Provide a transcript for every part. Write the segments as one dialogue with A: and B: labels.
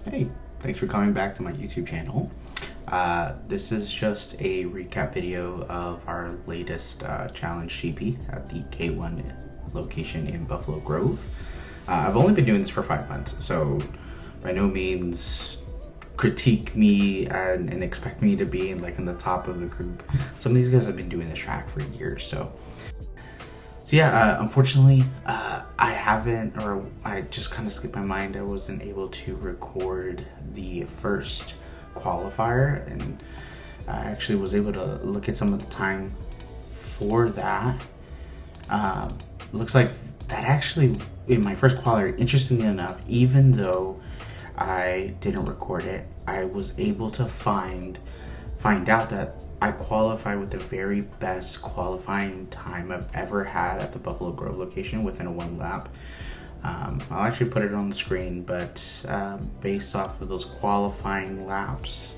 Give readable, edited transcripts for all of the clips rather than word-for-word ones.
A: Hey, thanks for coming back to my YouTube channel. This is just a recap video of our latest challenge GP at the K1 location in Buffalo Grove. I've only been doing this for 5 months, so by no means critique me and expect me to be in the top of the group. Some of these guys have been doing this track for years, so yeah, unfortunately, I just kind of skipped my mind. I wasn't able to record the first qualifier, and I actually was able to look at some of the time for that. Looks like that actually, in my first qualifier, interestingly enough, even though I didn't record it, I was able to find out that I qualified with the very best qualifying time I've ever had at the Buffalo Grove location within a 1 lap. I'll actually put it on the screen, but based off of those qualifying laps,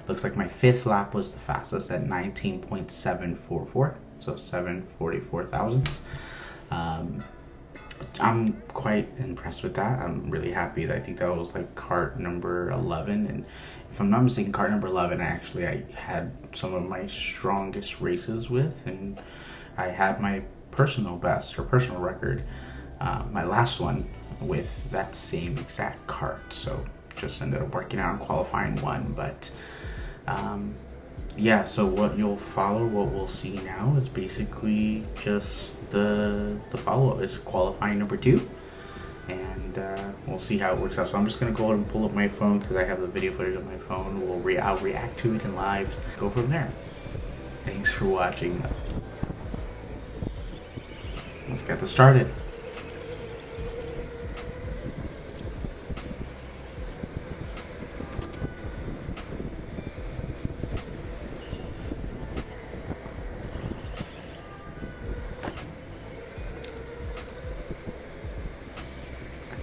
A: looks like my 5th lap was the fastest at 19.744, so 744 thousandths. I'm quite impressed with that. I'm really happy that I think that was like cart number 11, and if I'm not mistaken, cart number 11 I had some of my strongest races with, and I had my personal best or personal record, my last one, with that same exact cart. So just ended up working out in qualifying 1, but yeah, so what we'll see now is basically just the follow-up. Is qualifying number 2, and we'll see how it works out. So I'm just gonna go ahead and pull up my phone because I have the video footage on my phone. I'll react to it in live, go from there. Thanks for watching. Let's get this started.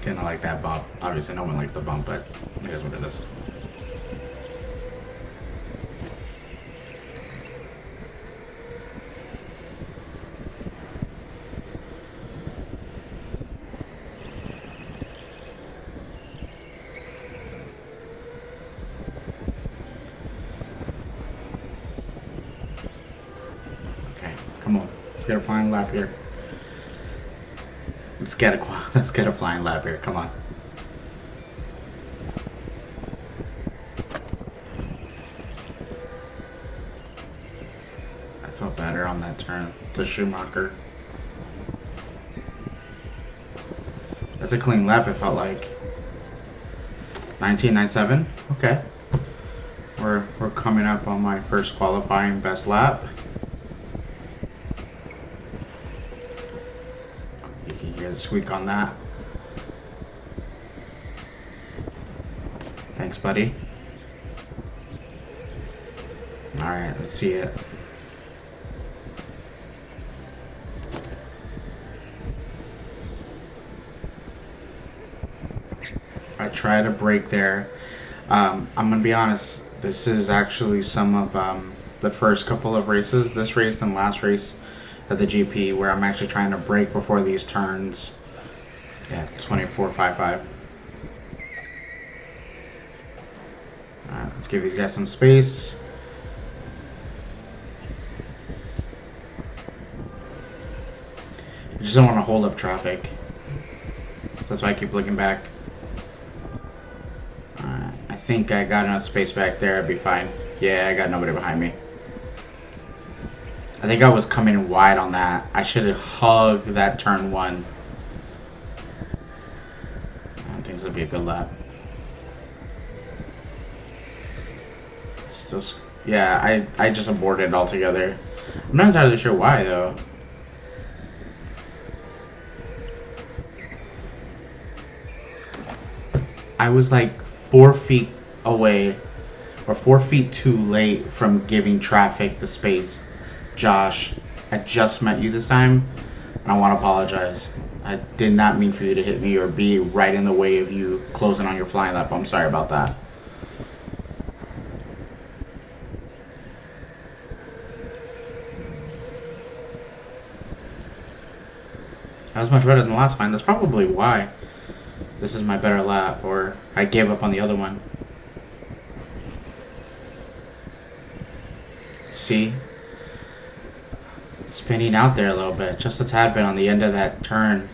A: Didn't like that bump. Obviously no one likes the bump, but it is what it is. Okay, come on. Let's get a flying lap here. Let's get a flying lap here. Come on. I felt better on that turn to Schumacher. That's a clean lap, it felt like. 19.97. Okay. We're coming up on my first qualifying best lap. Hear the squeak on that. Thanks, buddy. Alright, let's see it. I try to break there. I'm gonna be honest, this is actually some of the first couple of races, this race and last race at the GP, where I'm actually trying to break before these turns. Yeah, 24.55. Alright, let's give these guys some space. I just don't want to hold up traffic, so that's why I keep looking back. Alright, I think I got enough space back there, I'd be fine. Yeah, I got nobody behind me. I think I was coming in wide on that. I should have hugged that turn 1. I think this will be a good lap. Still, yeah, I just aborted altogether. I'm not entirely sure why though. I was like 4 feet away, or 4 feet too late from giving traffic the space. Josh, I just met you this time, and I want to apologize. I did not mean for you to hit me or be right in the way of you closing on your flying lap. I'm sorry about that. That was much better than the last time. That's probably why. this is my better lap, or I gave up on the other one. See? Spinning out there a little bit, just a tad bit on the end of that turn.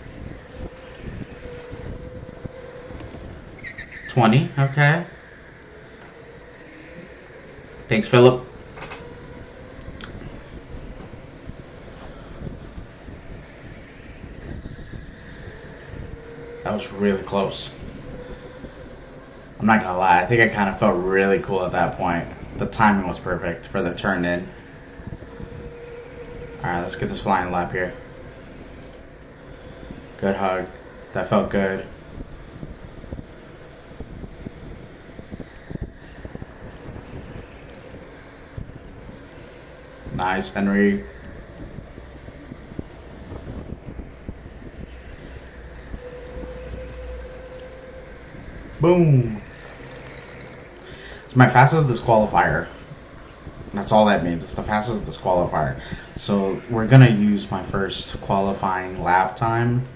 A: 20, okay. Thanks, Philip. That was really close. I'm not gonna lie, I think I kind of felt really cool at that point. The timing was perfect for the turn in. Alright, let's get this flying lap here. Good hug. That felt good. Nice, Henry. Boom. It's my fastest disqualifier. That's all that means. It's the fastest disqualifier. So we're gonna use my first qualifying lap time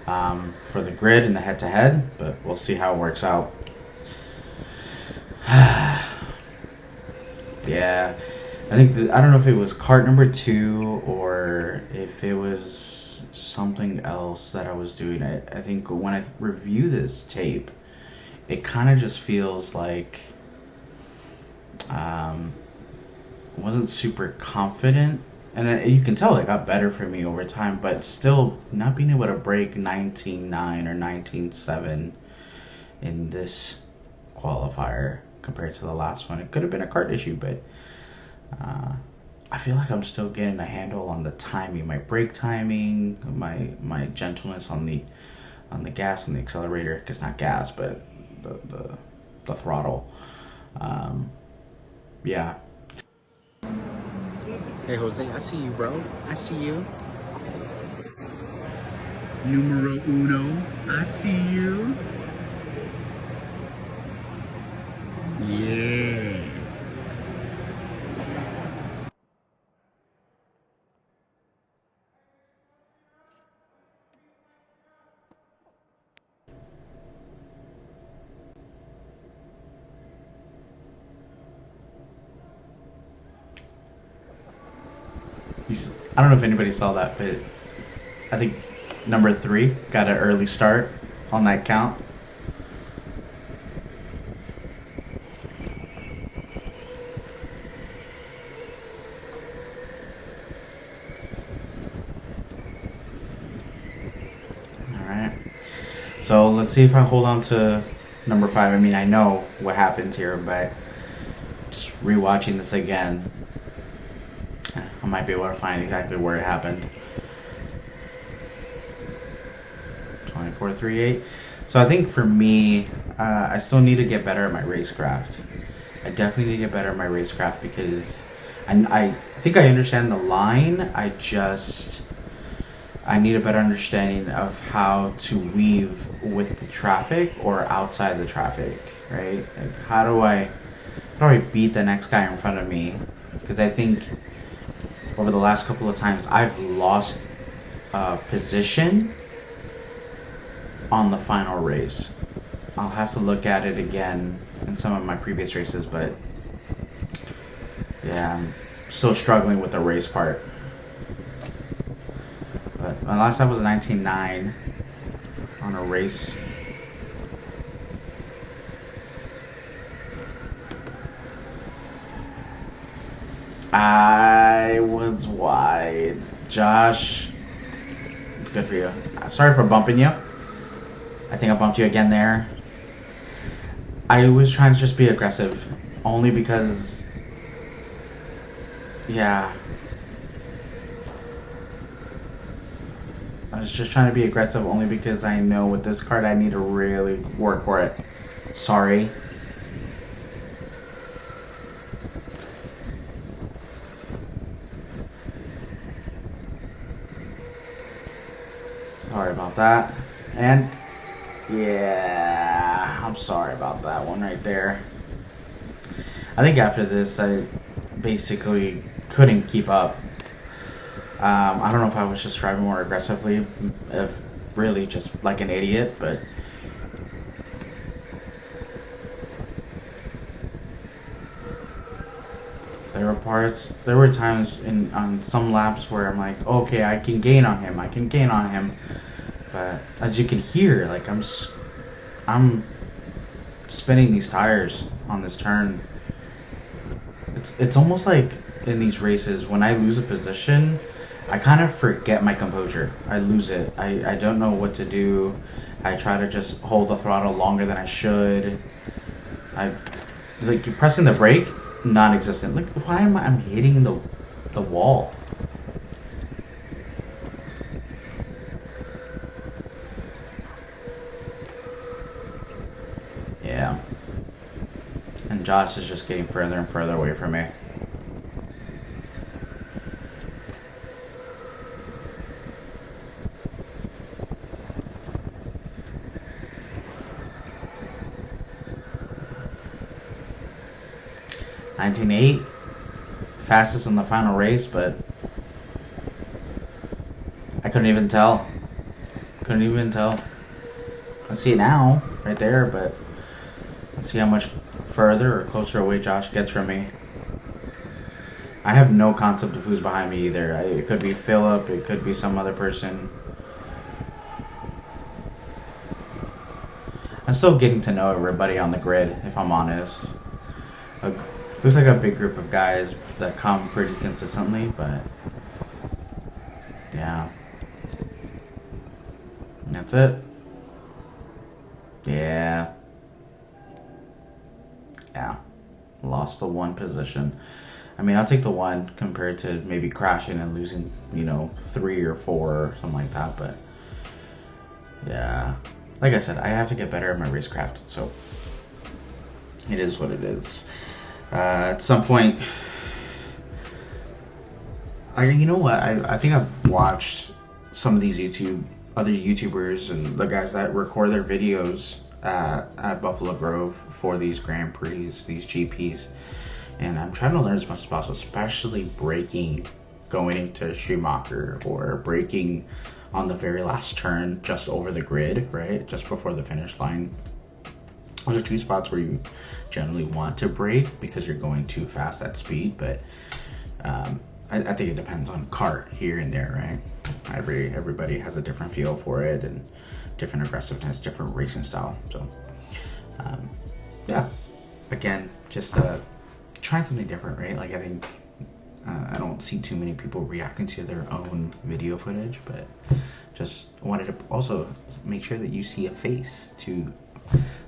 A: for the grid and the head-to-head, but we'll see how it works out. Yeah, I think I don't know if it was kart number 2 or if it was something else that I was doing. I think when I review this tape, it kind of just feels like wasn't super confident, and you can tell it got better for me over time, but still not being able to break 19.9 or 19.7 in this qualifier compared to the last one. It could have been a kart issue, but I feel like I'm still getting a handle on the timing, my brake timing, my gentleness on the gas and the accelerator, because not gas, but the throttle. Yeah.
B: Hey Jose, I see you, bro. I see you. Numero uno, I see you. Yeah.
A: I don't know if anybody saw that, but I think number 3 got an early start on that count. Alright. So let's see if I hold on to number 5. I mean, I know what happened here, but just rewatching this again, I might be able to find exactly where it happened. 24.38. So I think for me, I still need to get better at my racecraft. I definitely need to get better at my racecraft because I think I understand the line. I need a better understanding of how to weave with the traffic or outside the traffic, right? Like how do I beat the next guy in front of me? Because I think over the last couple of times I've lost position on the final race. I'll have to look at it again in some of my previous races, but yeah, I'm still struggling with the race part. But my last time was 19.9 on a race. I was wide. Josh, good for you. Sorry for bumping you. I think I bumped you again there. I was trying to just be aggressive, only because, yeah. I was just trying to be aggressive only because I know with this card I need to really work for it. Sorry. Sorry about that. And yeah, I'm sorry about that one right there. I think after this I basically couldn't keep up. I don't know if I was just driving more aggressively, if really just like an idiot, but There were times on some laps where I'm like, okay, I can gain on him. But as you can hear, like I'm spinning these tires on this turn. It's almost like in these races when I lose a position, I kind of forget my composure. I lose it. I don't know what to do. I try to just hold the throttle longer than I should. Like pressing the brake, non-existent. Like why am I'm hitting the wall? Yeah. And Josh is just getting further and further away from me. $19.8, fastest in the final race, but I couldn't even tell. I see it now, right there, but let's see how much further or closer away Josh gets from me. I have no concept of who's behind me either. It could be Philip, it could be some other person. I'm still getting to know everybody on the grid, if I'm honest. Looks like a big group of guys that come pretty consistently, but yeah. That's it. Yeah. Lost the one position. I mean, I'll take the one compared to maybe crashing and losing, 3 or 4 or something like that, but yeah. Like I said, I have to get better at my racecraft, so it is what it is. At some point, you know what? I think I've watched some of these other YouTubers and the guys that record their videos at Buffalo Grove for these Grand Prix, these GPs, and I'm trying to learn as much as possible, especially braking going into Schumacher or braking on the very last turn just over the grid, right? Just before the finish line. Those are 2 spots where you generally want to brake because you're going too fast at speed, but I think it depends on kart here and there, right? Everybody has a different feel for it and different aggressiveness, different racing style. So, yeah, again, just trying something different, right? Like I think I don't see too many people reacting to their own video footage, but just wanted to also make sure that you see a face to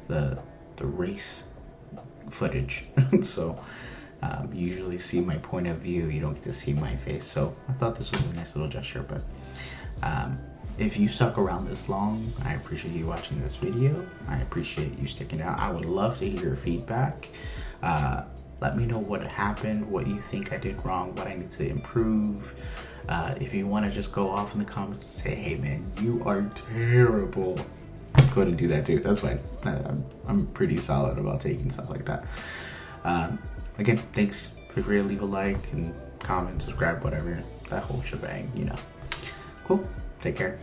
A: the race footage. So you usually see my point of view, you don't get to see my face, so I thought this was a nice little gesture. But if you stuck around this long, I appreciate you watching this video. I appreciate you sticking out. I would love to hear your feedback. Let me know what happened, what you think I did wrong, what I need to improve. If you want to just go off in the comments and say, hey man, you are terrible, go ahead and do that too. That's fine. I'm pretty solid about taking stuff like that. Again, thanks. Feel free to leave a like and comment, subscribe, whatever. That whole shebang, Cool. Take care.